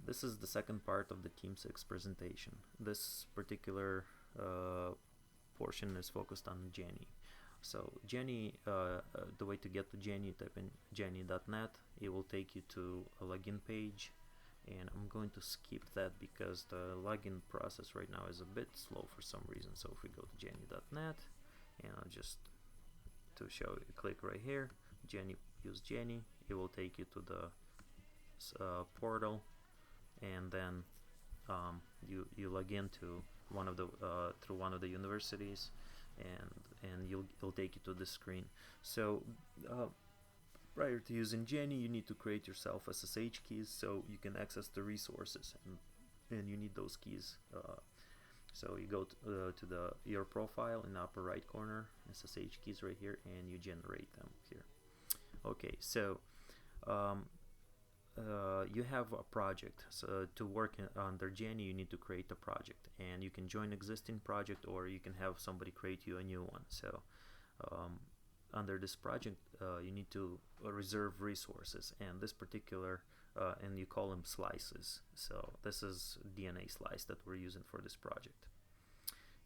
This is the second part of the Team 6 presentation. This particular portion is focused on Geni. So Geni, the way to get to Geni, type in geni.net. It will take you to a login page, and I'm going to skip that because the login process right now is a bit slow for some reason. So if we go to geni.net, and I'll just to show you, click right here, use Geni. It will take you to the portal, and then you log into one of the through one of the universities, and it'll take you to this screen. So prior to using Geni, you need to create yourself SSH keys so you can access the resources, and you need those keys. So you go to your profile in the upper right corner, SSH keys right here, and you generate them here. Okay, so you have a project. So to work under Geni, you need to create a project, and you can join existing project, or you can have somebody create you a new one. So under this project, you need to reserve resources, and this particular and you call them slices. So this is DNA slice that we're using for this project,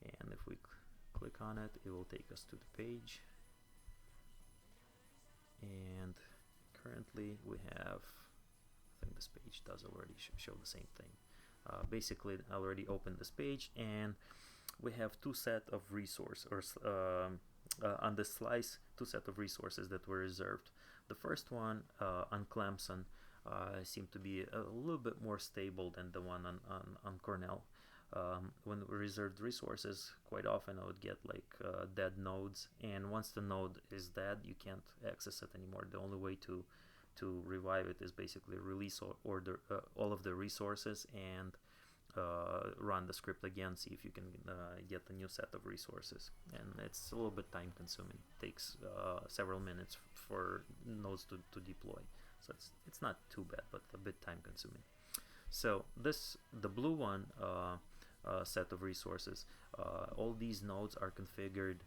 and if we click on it, it will take us to the page. And currently we have, I think this page does already show the same thing. Basically, I already opened this page, and we have two set of resource, or on this slice, two set of resources that were reserved. The first one on Clemson seemed to be a little bit more stable than the one on Cornell. When we reserved resources, quite often I would get like dead nodes, and once the node is dead, you can't access it anymore. The only way to revive it is basically release order all of the resources and run the script again, see if you can get a new set of resources. And it's a little bit time consuming. It takes several minutes for nodes to deploy. So it's not too bad, but a bit time consuming. So the blue one set of resources, all these nodes are configured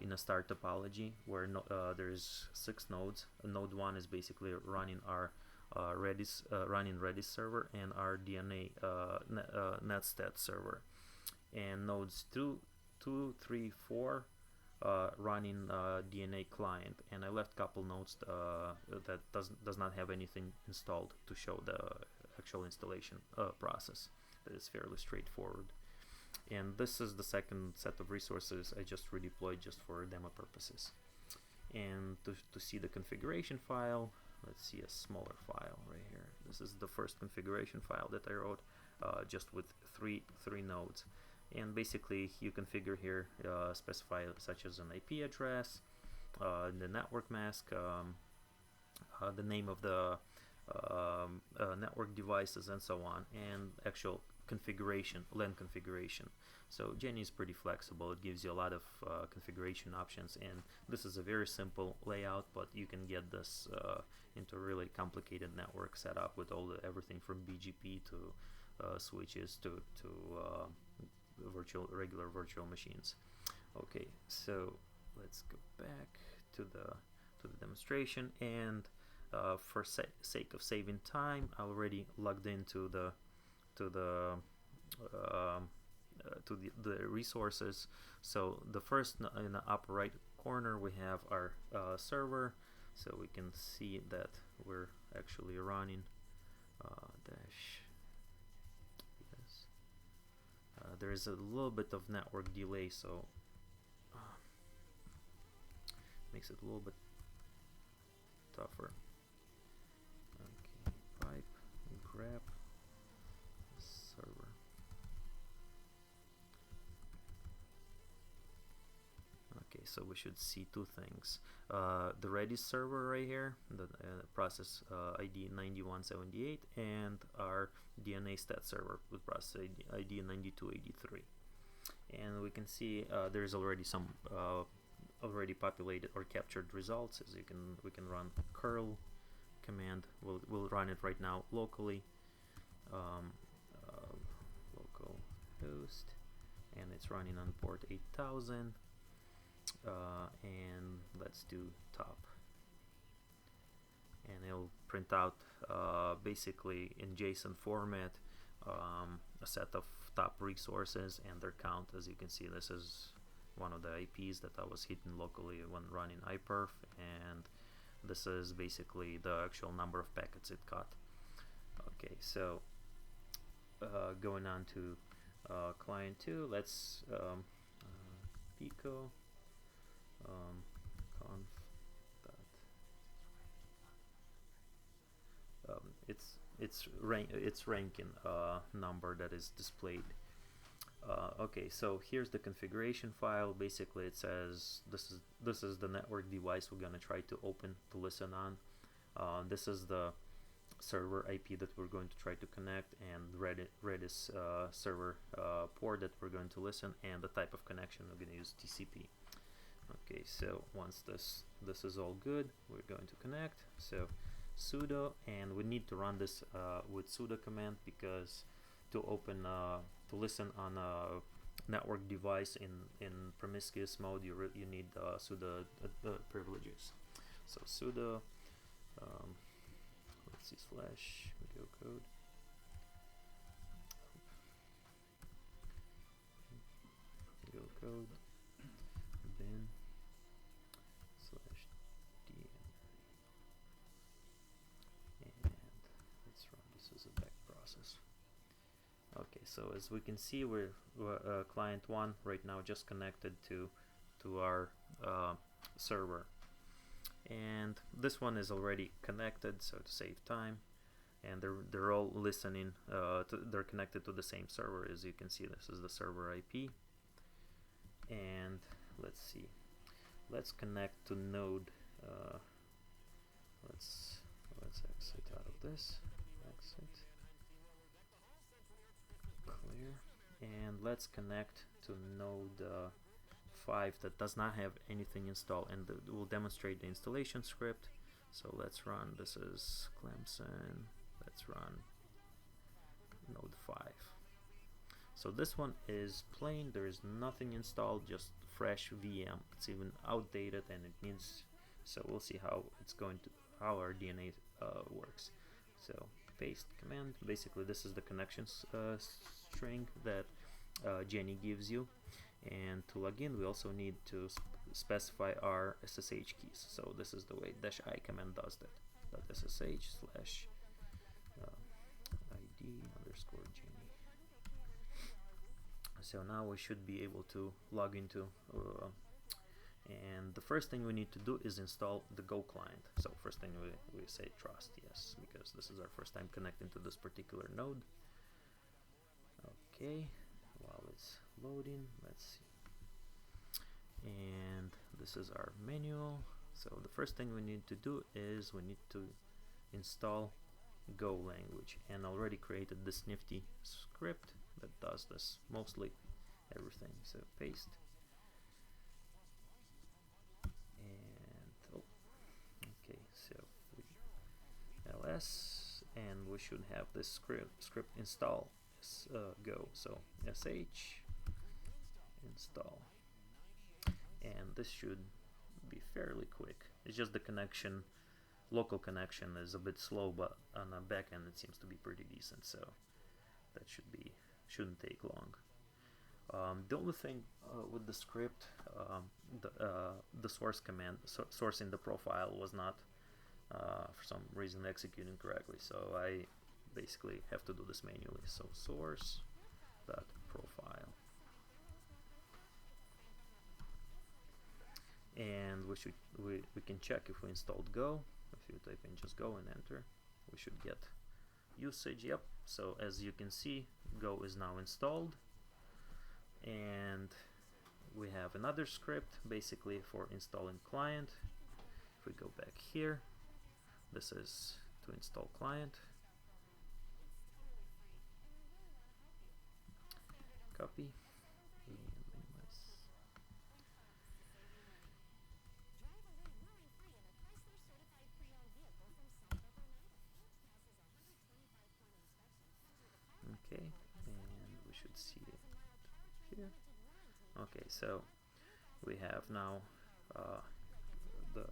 in a star topology where there's 6 nodes. Node 1 is basically running our Redis server and our DNAstat server, and nodes 2, 3, 4 running DNA client, and I left couple nodes that does not have anything installed to show the actual installation process. That is fairly straightforward. And this is the second set of resources I just redeployed just for demo purposes. And to see the configuration file, let's see a smaller file right here. This is the first configuration file that I wrote, just with three nodes. And basically you configure here, specify such as an IP address, the network mask, the name of the network devices, and so on, and actual configuration, LAN configuration. So Geni is pretty flexible. It gives you a lot of configuration options, and this is a very simple layout, but you can get this into a really complicated network setup with everything from BGP to switches to regular virtual machines. Okay, so let's go back to the demonstration, and for sake of saving time, I already logged into the resources. So the first, in the upper right corner, we have our server, so we can see that we're actually running dash. Yes. There is a little bit of network delay, so makes it a little bit tougher. Okay, pipe, grab server. Okay, so we should see two things. The Redis server right here, the process ID 9178, and our DNAstat server with process ID 9283. And we can see there's already some already populated or captured results. As we can run curl command. We'll run it right now locally. Local host, and it's running on port 8000. And let's do top, and it'll print out basically in JSON format a set of top resources and their count. As you can see, this is one of the IPs that I was hitting locally when running iperf, and this is basically the actual number of packets it caught. Okay, so going on to client 2, let's pico conf dot it's ranking number that is displayed. Okay, so here's the configuration file. Basically, it says this is the network device we're gonna try to open to listen on. This is the server IP that we're going to try to connect, and Redis server port that we're going to listen, and the type of connection we're going to use TCP. Okay, so once this is all good, we're going to connect. So sudo, and we need to run this with sudo command, because to open to listen on a network device in promiscuous mode, you need sudo privileges. So sudo let's see, slash go code bin slash dn, and let's run this as a back process. Okay, so as we can see, we're client 1 right now just connected to our server, and this one is already connected, so to save time, and they're all listening they're connected to the same server. As you can see, this is the server IP, and let's see, let's connect to node. Let's exit out of this, exit, clear, and let's connect to node 5 that does not have anything installed, and we'll demonstrate the installation script. So let's run, this is Clemson, let's run node 5. So this one is plain, there is nothing installed, just fresh VM. It's even outdated and it needs, so we'll see how it's going to, how our DNA works. So paste command, basically this is the connections string that Geni gives you, and to log in we also need to specify our SSH keys. So this is the way -i command does that. .ssh slash ID underscore Geni. So now we should be able to log into and the first thing we need to do is install the Go client. So first thing we say trust yes, because this is our first time connecting to this particular node. Okay, while it's loading, let's see, and this is our manual. So the first thing we need to do is we need to install Go language, and already created this nifty script that does this, mostly everything. So paste, and okay, so ls, and we should have this script install Go. So sh install, and this should be fairly quick. It's just the connection, local connection is a bit slow, but on the back end it seems to be pretty decent, so that shouldn't take long. The only thing with the script, the source command, sourcing the profile was not for some reason executing correctly, so I basically have to do this manually. So source that profile, and we can check if we installed Go. If you type in just Go and enter, we should get usage. Yep. So as you can see, Go is now installed, and we have another script basically for installing client. If we go back here, this is to install client. Copy and minimize. Okay, and we should see it here. Okay, so we have now the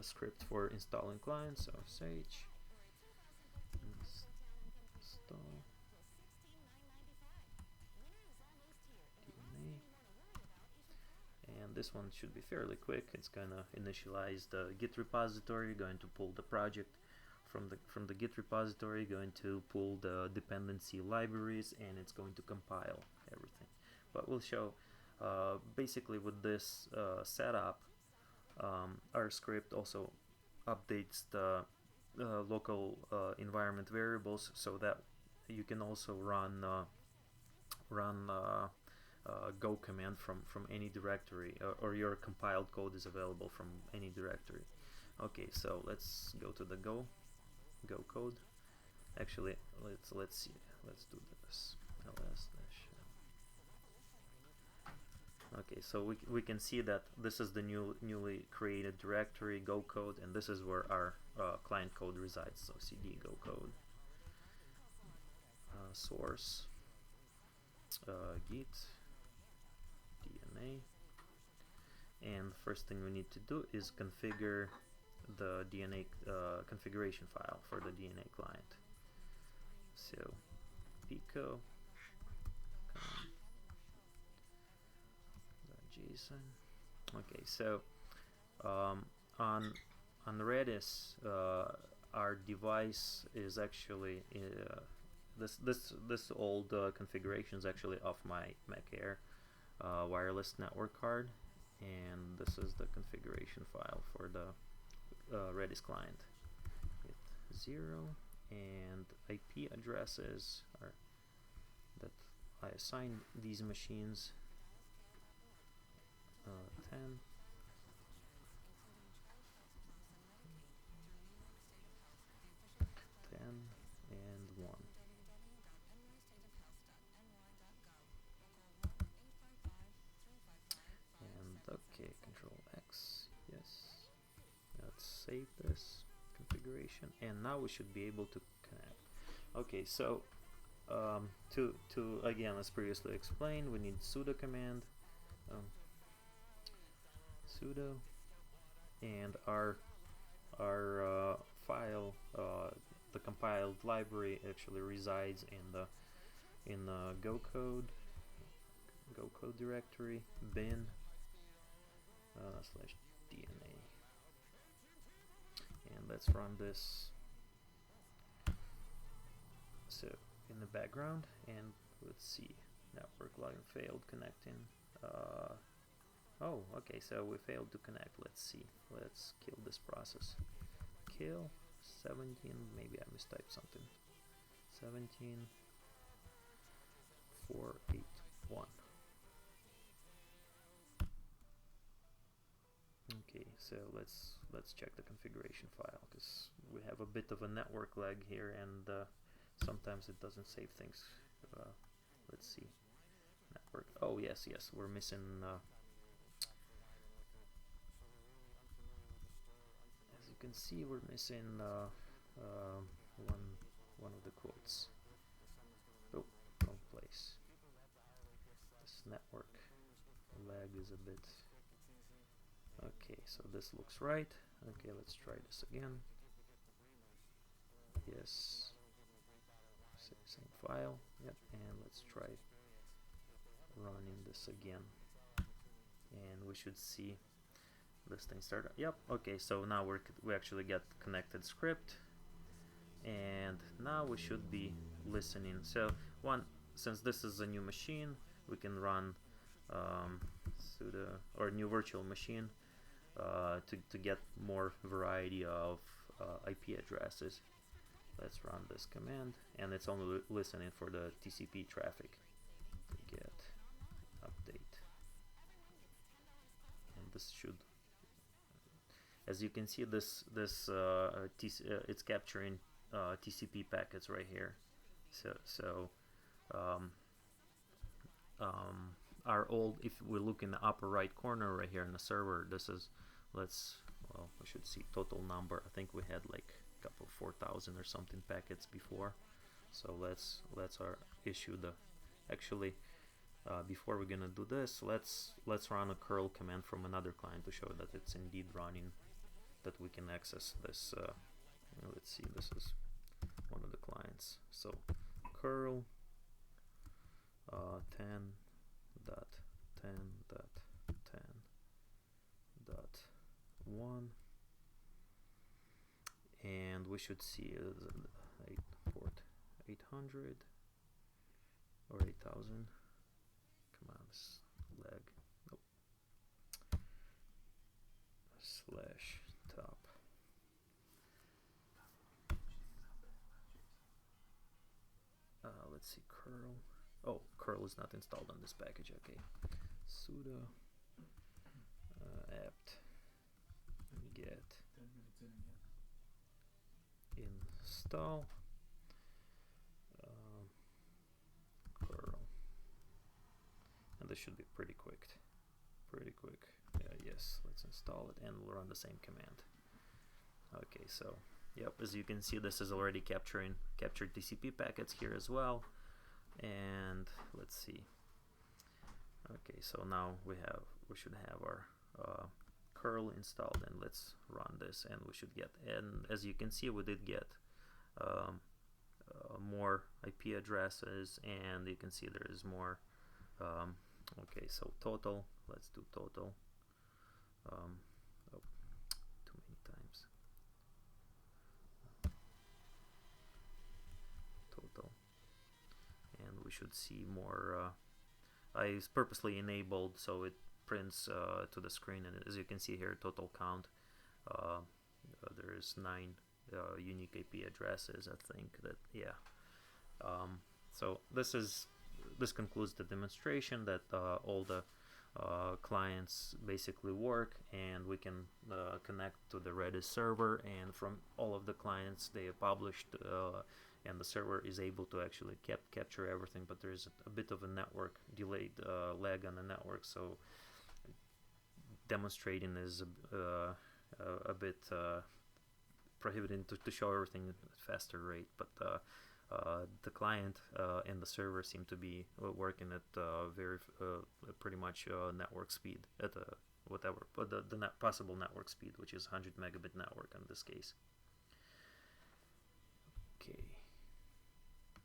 script for installing clients. So sh this one should be fairly quick. It's gonna initialize the Git repository, going to pull the project from the Git repository, going to pull the dependency libraries, and it's going to compile everything. But we'll show basically with this setup, our script also updates the local environment variables so that you can also run go command from any directory, or your compiled code is available from any directory. Okay, so let's go to the go code. Actually, let's see. Let's do this. ls -. Okay, so we can see that this is the newly created directory, go code, and this is where our client code resides. So cd go code, source, git, DNA, and the first thing we need to do is configure the DNA configuration file for the DNA client. So pico JSON. Okay, so on Redis, our device is actually this old configuration is actually off my Mac Air wireless network card, and this is the configuration file for the Redis client with 0 and IP addresses are that I assigned these machines 10 and 1. And okay, Control X, yes. Let's save this configuration, and now we should be able to connect. Okay, so to again, as previously explained, we need sudo command, sudo, and our file, the compiled library actually resides in the go code directory, bin /DNA, and let's run this. So in the background, and let's see, network line failed connecting. Oh, okay, so we failed to connect. Let's see, let's kill this process. Kill 17, maybe I mistyped something. 17 481. Okay, so let's check the configuration file, because we have a bit of a network lag here, and sometimes it doesn't save things. Let's see, network. Oh yes, we're missing. As you can see, we're missing one of the quotes. Oh, wrong place. This network lag is a bit. Okay, so this looks right. Okay, let's try this again. Yes, same file. Yep, and let's try running this again, and we should see this thing start. Yep. Okay, so now we actually get connected script, and now we should be listening. So since this is a new machine, we can run sudo or new virtual machine to get more variety of IP addresses. Let's run this command, and it's only listening for the TCP traffic. Get update, and this should, as you can see, this it's capturing TCP packets right here. So our old, if we look in the upper right corner right here in the server, this is, well, we should see total number. I think we had like a couple 4,000 or something packets before. So let's issue the, actually before we're gonna do this, let's run a curl command from another client to show that it's indeed running, that we can access this. Let's see, this is one of the clients. So curl 10.10.10 1, and we should see port 800 or 8000. Come on, this lag. Nope. /top. Let's see, curl. Oh, curl is not installed on this package. Okay, sudo apt-get install curl, and this should be pretty quick. Yes, let's install it, and we'll run the same command. Okay, so yep, as you can see, this is already captured TCP packets here as well. And let's see. Okay, so now we should have our curl installed, and let's run this, and we should get, and as you can see, we did get more IP addresses, and you can see there is more. Okay, so total, let's do total. Oh, too many times. Total, and we should see more. I purposely enabled so it prints to the screen, and as you can see here, total count. There is 9 unique IP addresses. I think that, yeah. So this concludes the demonstration that all the clients basically work, and we can connect to the Redis server, and from all of the clients they are published, and the server is able to actually capture everything, but there's a bit of a network delayed lag on the network, so demonstrating is a bit prohibiting to show everything at a faster rate, but the client and the server seem to be working at very pretty much network speed at whatever, but the possible network speed, which is 100 megabit network in this case.